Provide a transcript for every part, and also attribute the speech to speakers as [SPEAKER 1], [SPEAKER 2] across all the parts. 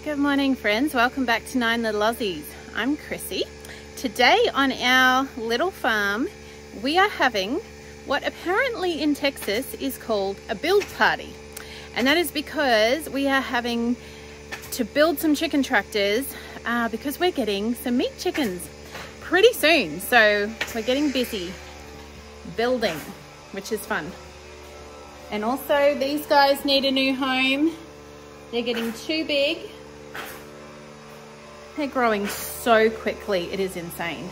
[SPEAKER 1] Good morning, friends. Welcome back to 9 Little Aussies. I'm Chrissy. Today on our little farm, we are having what apparently in Texas is called a build party. And that is because we are having to build some chicken tractors because we're getting some meat chickens pretty soon. So we're getting busy building, which is fun. And also these guys need a new home. They're getting too big. They're growing so quickly, it is insane.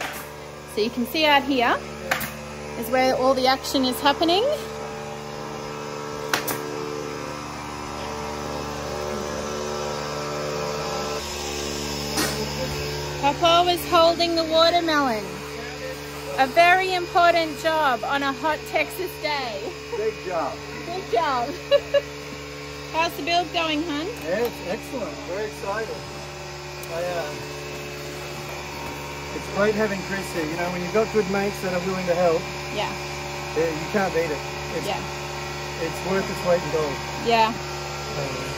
[SPEAKER 1] So you can see out here is where all the action is happening. Papa was holding the watermelon. A very important job on a hot Texas day.
[SPEAKER 2] Big job.
[SPEAKER 1] Good job. How's the build going, hun?
[SPEAKER 2] Yeah, it's excellent. Very excited. It's great having Chris here. You know, when you've got good mates that are willing to help,
[SPEAKER 1] yeah,
[SPEAKER 2] you can't beat it. It's worth its weight in gold. Yeah,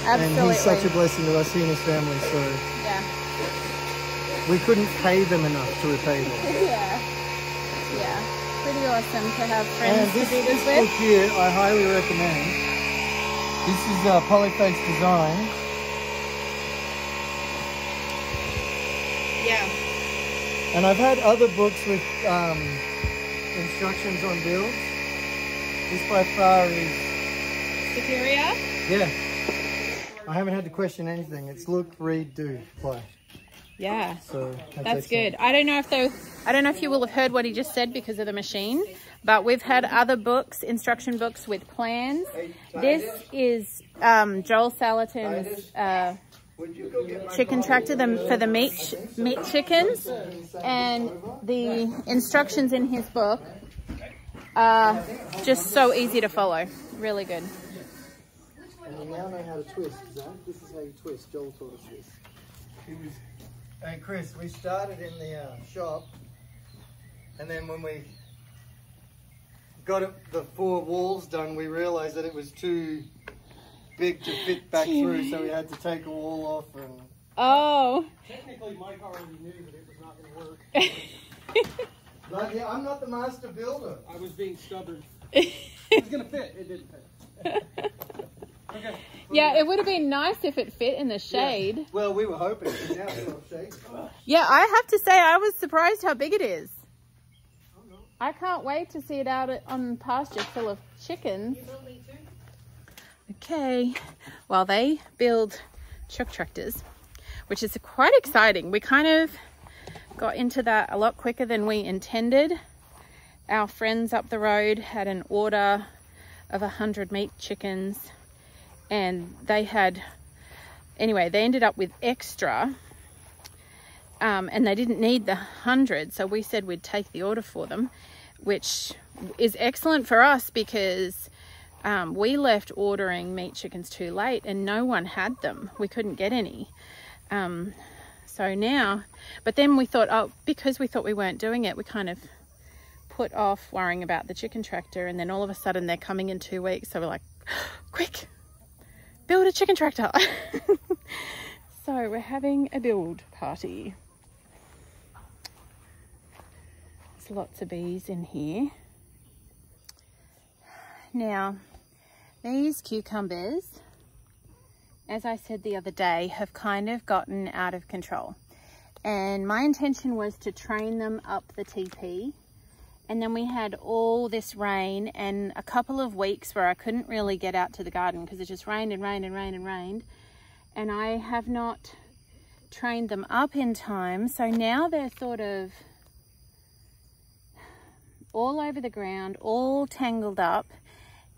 [SPEAKER 2] absolutely. And he's such a blessing to us, he and his family. So yeah, we couldn't pay them enough to repay them.
[SPEAKER 1] Yeah, pretty awesome to have friends to do this with.
[SPEAKER 2] Book here, I highly recommend. This is Polyface Design.
[SPEAKER 1] Yeah.
[SPEAKER 2] And I've had other books with instructions on builds. This by far is
[SPEAKER 1] superior.
[SPEAKER 2] Yeah. I haven't had to question anything. It's look, read, do, play.
[SPEAKER 1] Yeah.
[SPEAKER 2] So
[SPEAKER 1] that's good. I don't know if you will have heard what he just said because of the machine, but we've had other books, instruction books with plans. This is Joel Salatin's chicken tractor for the meat chickens, and the instructions in his book are just so easy to follow. Really good.
[SPEAKER 2] And you now know how to twist, Zach. This is how you twist. Joel taught us this. Hey Chris, we started in the shop, and then when we got the 4 walls done, we realized that it was too big to fit back through, so we had to take a wall off. And
[SPEAKER 1] oh.
[SPEAKER 2] Technically, Mike already knew that it was not going to work. But yeah, I'm not the master builder. I was being stubborn. It was going to fit. It didn't fit. Okay.
[SPEAKER 1] Yeah, it would have been nice if it fit in the shade.
[SPEAKER 2] Yeah. Well, we were hoping. Now it's not shade.
[SPEAKER 1] Yeah, I have to say I was surprised how big it is. I can't wait to see it out on pasture full of chickens. Okay, well, they build chuck tractors, which is quite exciting. We kind of got into that a lot quicker than we intended. Our friends up the road had an order of 100 meat chickens, and they ended up with extra, and they didn't need the 100, so we said we'd take the order for them, which is excellent for us because we left ordering meat chickens too late and no one had them. We couldn't get any. So now, but then we thought, because we thought we weren't doing it, we kind of put off worrying about the chicken tractor, and then all of a sudden they're coming in 2 weeks. So we're like, quick, build a chicken tractor. So we're having a build party. There's lots of bees in here. Now, these cucumbers, as I said the other day, have kind of gotten out of control. And my intention was to train them up the TP. And then we had all this rain and a couple of weeks where I couldn't really get out to the garden because it just rained and rained and rained and rained. And I have not trained them up in time. So now they're sort of all over the ground, all tangled up.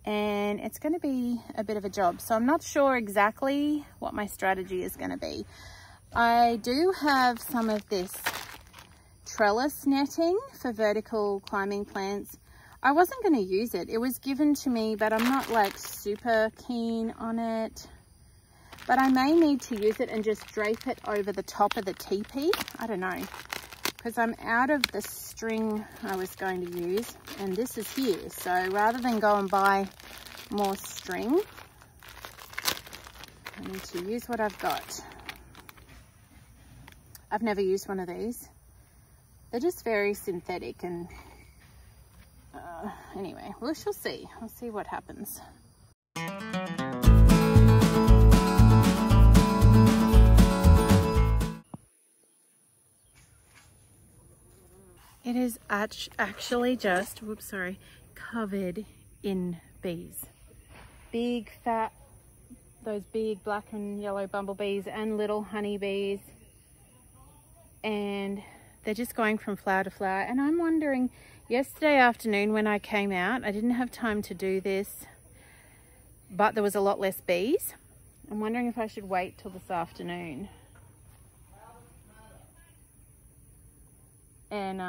[SPEAKER 1] And it's going to be a bit of a job. So I'm not sure exactly what my strategy is going to be. I do have some of this trellis netting for vertical climbing plants. I wasn't going to use it. It was given to me, but I'm not like super keen on it. But I may need to use it and just drape it over the top of the teepee. I don't know, because I'm out of the string I was going to use, and this is here. So rather than go and buy more string, I need to use what I've got. I've never used one of these. They're just very synthetic and anyway, we shall see. I'll see what happens. It is actually just, whoops, sorry, covered in bees. Big fat, those big black and yellow bumblebees and little honeybees. And they're just going from flower to flower. And I'm wondering, yesterday afternoon when I came out, I didn't have time to do this, but there was a lot less bees. I'm wondering if I should wait till this afternoon. And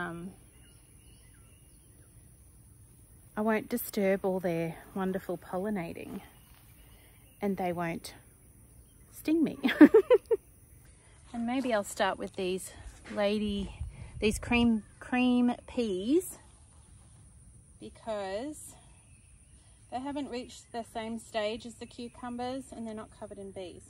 [SPEAKER 1] I won't disturb all their wonderful pollinating, and they won't sting me. And maybe I'll start with these cream peas, because they haven't reached the same stage as the cucumbers and they're not covered in bees.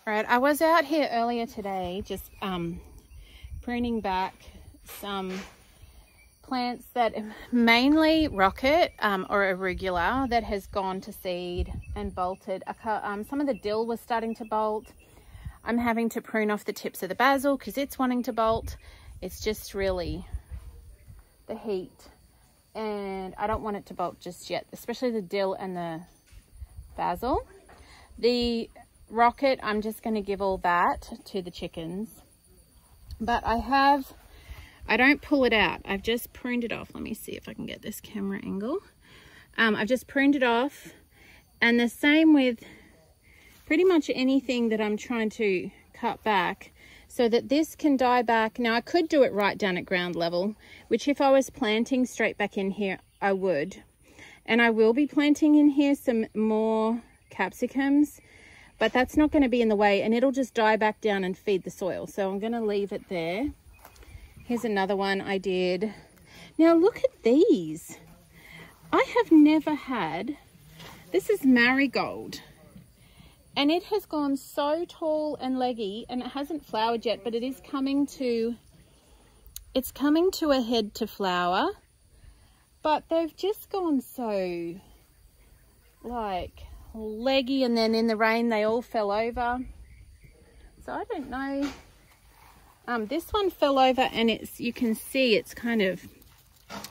[SPEAKER 1] Right, I was out here earlier today just pruning back some plants that mainly rocket or irregular that has gone to seed and bolted. Some of the dill was starting to bolt. I'm having to prune off the tips of the basil because it's wanting to bolt. It's just really the heat, and I don't want it to bolt just yet, especially the dill and the basil. The rocket, I'm just going to give all that to the chickens, but I don't pull it out. I've just pruned it off. Let me see if I can get this camera angle. I've just pruned it off, and the same with pretty much anything that I'm trying to cut back so that this can die back. Now I could do it right down at ground level, which if I was planting straight back in here, I would. And I will be planting in here some more capsicums, but that's not going to be in the way, and it'll just die back down and feed the soil. So I'm going to leave it there. Here's another one I did. Now look at these. I have never had, this is marigold, and it has gone so tall and leggy, and it hasn't flowered yet, but it is coming to, it's coming to a head to flower, but they've just gone so like leggy, and then in the rain they all fell over. So I don't know. This one fell over, and you can see it's kind of,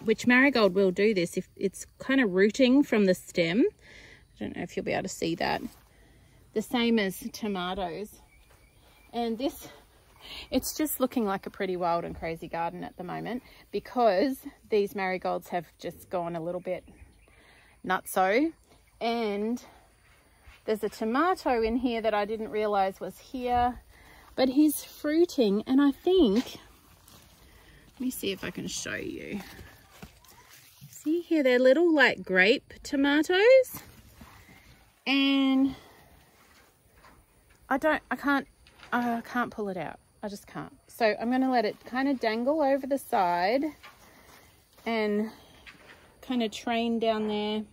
[SPEAKER 1] which marigold will do this, if it's kind of rooting from the stem. I don't know if you'll be able to see that. The same as tomatoes. And this, it's just looking like a pretty wild and crazy garden at the moment, because these marigolds have just gone a little bit nutso. And there's a tomato in here that I didn't realize was here, but he's fruiting, and I think, let me see if I can show you. See here, they're little like grape tomatoes, and I can't pull it out. I just can't. So I'm going to let it kind of dangle over the side and kind of train down there.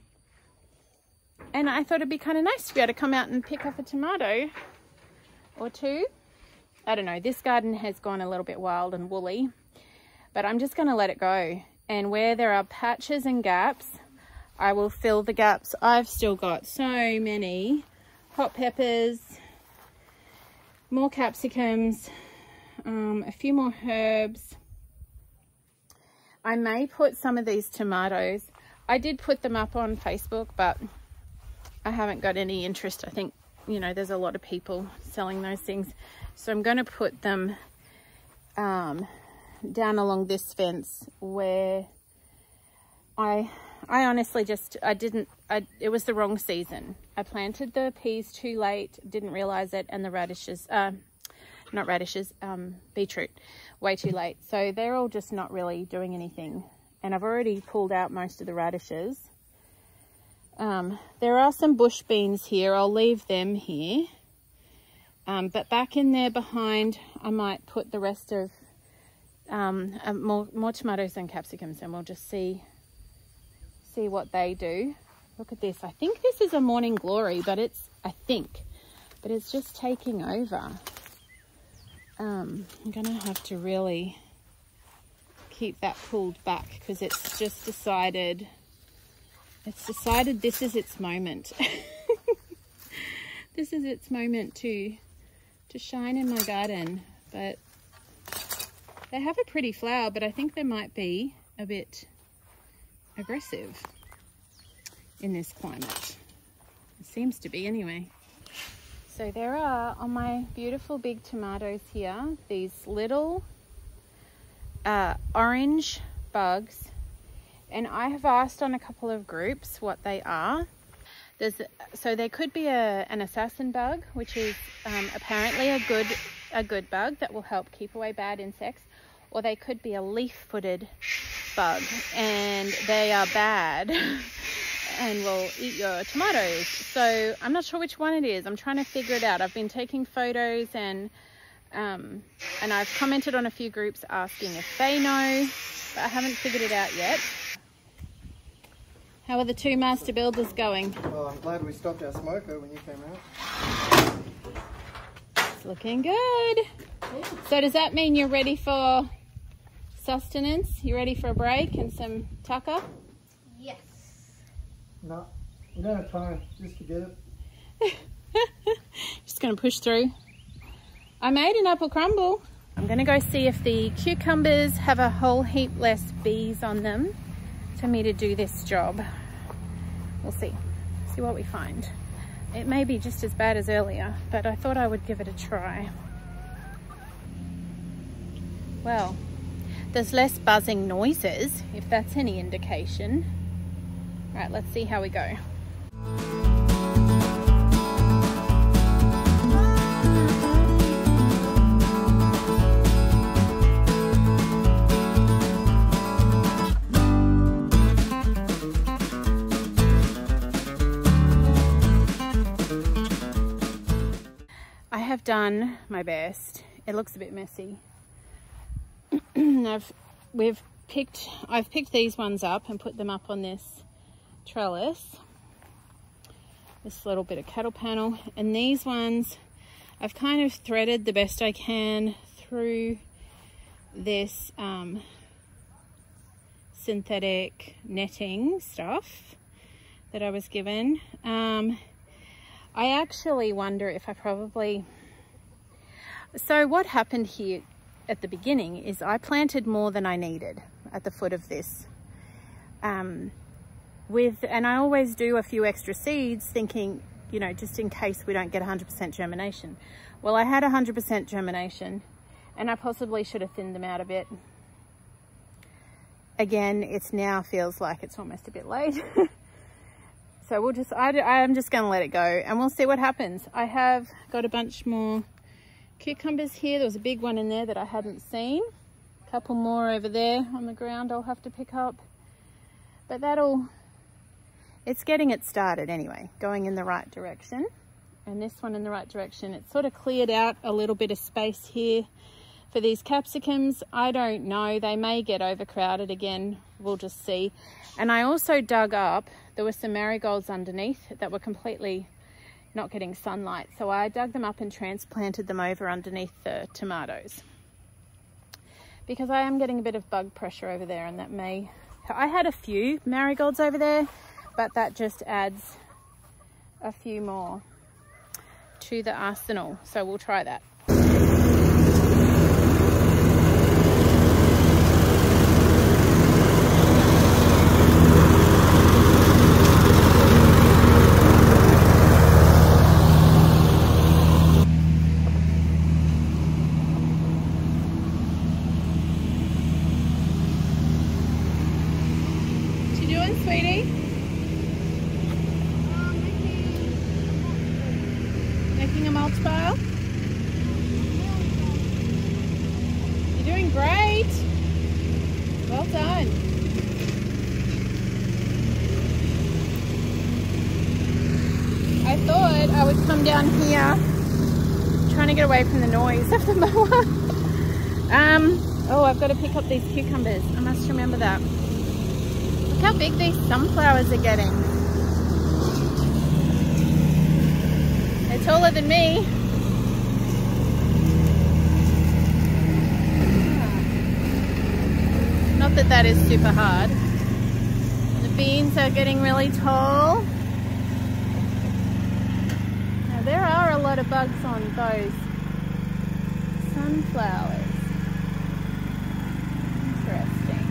[SPEAKER 1] And I thought it'd be kind of nice to be able to come out and pick up a tomato or two. I don't know, this garden has gone a little bit wild and woolly, but I'm just going to let it go. And where there are patches and gaps, I will fill the gaps. I've still got so many hot peppers, more capsicums, a few more herbs. I may put some of these tomatoes. I did put them up on Facebook, but I haven't got any interest. I think, you know, there's a lot of people selling those things. So I'm going to put them down along this fence where I honestly just, it was the wrong season. I planted the peas too late, didn't realize it, and the radishes, not radishes, beetroot, way too late. So they're all just not really doing anything. And I've already pulled out most of the radishes. There are some bush beans here. I'll leave them here. But back in there behind, I might put the rest of more tomatoes and capsicums, and we'll just see what they do. Look at this. I think this is a morning glory, but it's just taking over. I'm gonna have to really keep that pulled back because it's just decided this is its moment. This is its moment to shine in my garden. But they have a pretty flower, but I think they might be a bit aggressive in this climate. It seems to be anyway. So there are, on my beautiful big tomatoes here, these little orange bugs. And I have asked on a couple of groups what they are. So there could be an assassin bug, which is apparently a good bug that will help keep away bad insects. Or they could be a leaf-footed bug, and they are bad and will eat your tomatoes. So I'm not sure which one it is. I'm trying to figure it out. I've been taking photos and I've commented on a few groups asking if they know, but I haven't figured it out yet. How are the two master builders going?
[SPEAKER 2] Oh, I'm glad we stopped our smoker when you came out.
[SPEAKER 1] It's looking good. So does that mean you're ready for sustenance? You ready for a break and some tucker?
[SPEAKER 2] Yes. No, we don't have time. Just forget it.
[SPEAKER 1] Just going to push through. I made an apple crumble. I'm going to go see if the cucumbers have a whole heap less bees on them for me to do this job. We'll see what we find. It may be just as bad as earlier, but I thought I would give it a try. Well, there's less buzzing noises, if that's any indication. All right, let's see how we go. I have done my best. It looks a bit messy. I've picked these ones up and put them up on this trellis, this little bit of cattle panel, and these ones I've kind of threaded the best I can through this synthetic netting stuff that I was given. I actually wonder if I probably... So what happened here at the beginning is I planted more than I needed at the foot of this. And I always do a few extra seeds thinking, you know, just in case we don't get 100% germination. Well, I had 100% germination and I possibly should have thinned them out a bit. Again, it's now feels like it's almost a bit late. So we'll just, I'm just gonna let it go and we'll see what happens. I have got a bunch more cucumbers here. There was a big one in there that I hadn't seen. A couple more over there on the ground I'll have to pick up. But it's getting it started anyway, going in the right direction. And this one in the right direction. It's sort of cleared out a little bit of space here for these capsicums. I don't know, they may get overcrowded again. We'll just see. And I also dug up, there were some marigolds underneath that were completely not getting sunlight. So I dug them up and transplanted them over underneath the tomatoes. Because I am getting a bit of bug pressure over there, and that may... I had a few marigolds over there, but that just adds a few more to the arsenal. So we'll try that. Making a mulch pile? right. Well done. I thought I would come down here, trying to get away from the noise of the mower. Oh, I've got to pick up these cucumbers. I must remember that. Look how big these sunflowers are getting. They're taller than me. Not that that is super hard. The beans are getting really tall. Now there are a lot of bugs on those sunflowers. Interesting.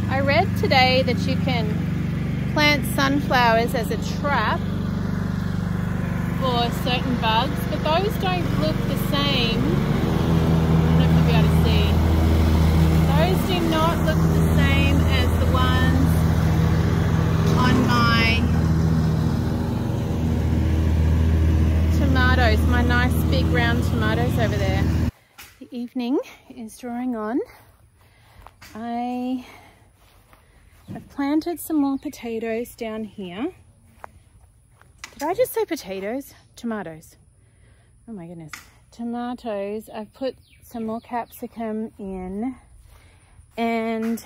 [SPEAKER 1] I read today that you can plant sunflowers as a trap for certain bugs, but those don't look the same. I don't know if you'll be able to see. Those do not look the same as the ones on my tomatoes, my nice big round tomatoes over there. The evening is drawing on. I've planted some more potatoes down here. Did I just say potatoes? Tomatoes. Oh my goodness. Tomatoes. I've put some more capsicum in, and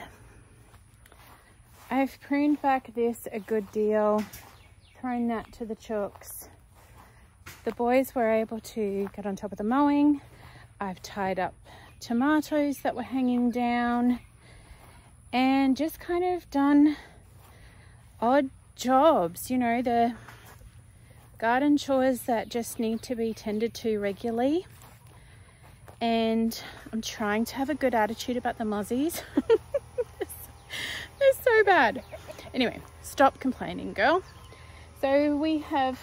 [SPEAKER 1] I've pruned back this a good deal, thrown that to the chooks. The boys were able to get on top of the mowing. I've tied up tomatoes that were hanging down and just kind of done odd jobs, you know, the garden chores that just need to be tended to regularly. And I'm trying to have a good attitude about the mozzies. They're so bad. Anyway, stop complaining, girl. So we have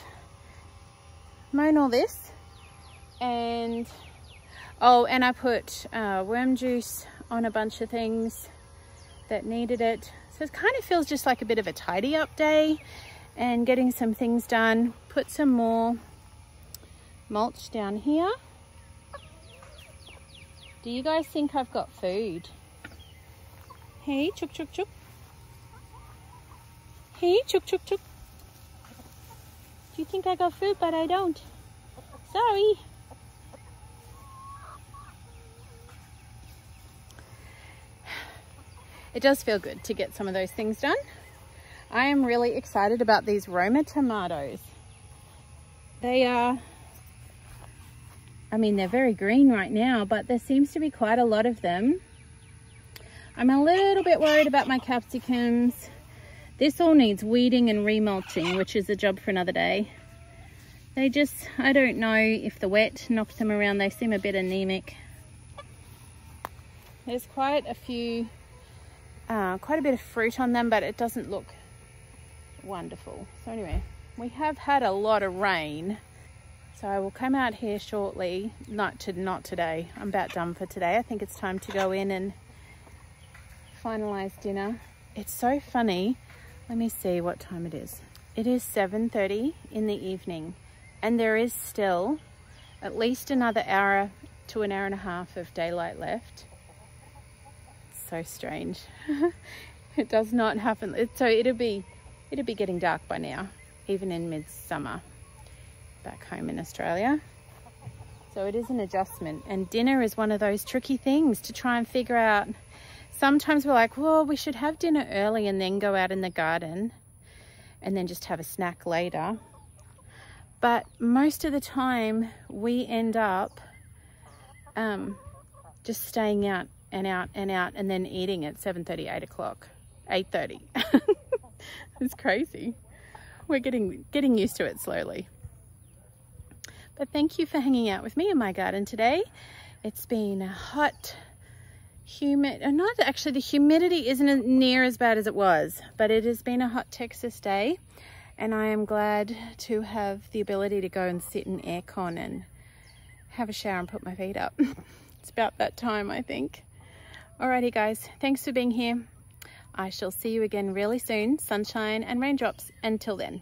[SPEAKER 1] mown all this, and oh, and I put worm juice on a bunch of things that needed it. So it kind of feels just like a bit of a tidy up day and getting some things done. Put some more mulch down here. Do you guys think I've got food? Hey, chook chook chook. Hey, chook chook chook. Do you think I got food, but I don't? Sorry. It does feel good to get some of those things done. I am really excited about these Roma tomatoes. They are, I mean, they're very green right now, but there seems to be quite a lot of them. I'm a little bit worried about my capsicums. This all needs weeding and remulching, which is a job for another day. They just, I don't know if the wet knocked them around. They seem a bit anemic. There's quite a few, quite a bit of fruit on them, but it doesn't look wonderful. So anyway, we have had a lot of rain. So I will come out here shortly, not today. I'm about done for today. I think it's time to go in and finalize dinner. It's so funny. Let me see what time it is. It is 7:30 in the evening, and there is still at least another hour to an hour and a half of daylight left. It's so strange. It does not happen. So it'll be getting dark by now, even in midsummer back home in Australia. So it is an adjustment, and dinner is one of those tricky things to try and figure out. Sometimes we're like, well, we should have dinner early and then go out in the garden and then just have a snack later. But most of the time we end up just staying out and out and out and then eating at 7:30, 8 o'clock, 8:30. It's crazy. We're getting used to it slowly. But thank you for hanging out with me in my garden today. It's been hot, humid, and not actually, the humidity isn't near as bad as it was, but it has been a hot Texas day, and I am glad to have the ability to go and sit in aircon and have a shower and put my feet up. It's about that time, I think. Alrighty guys, thanks for being here. I shall see you again really soon, sunshine and raindrops. Until then.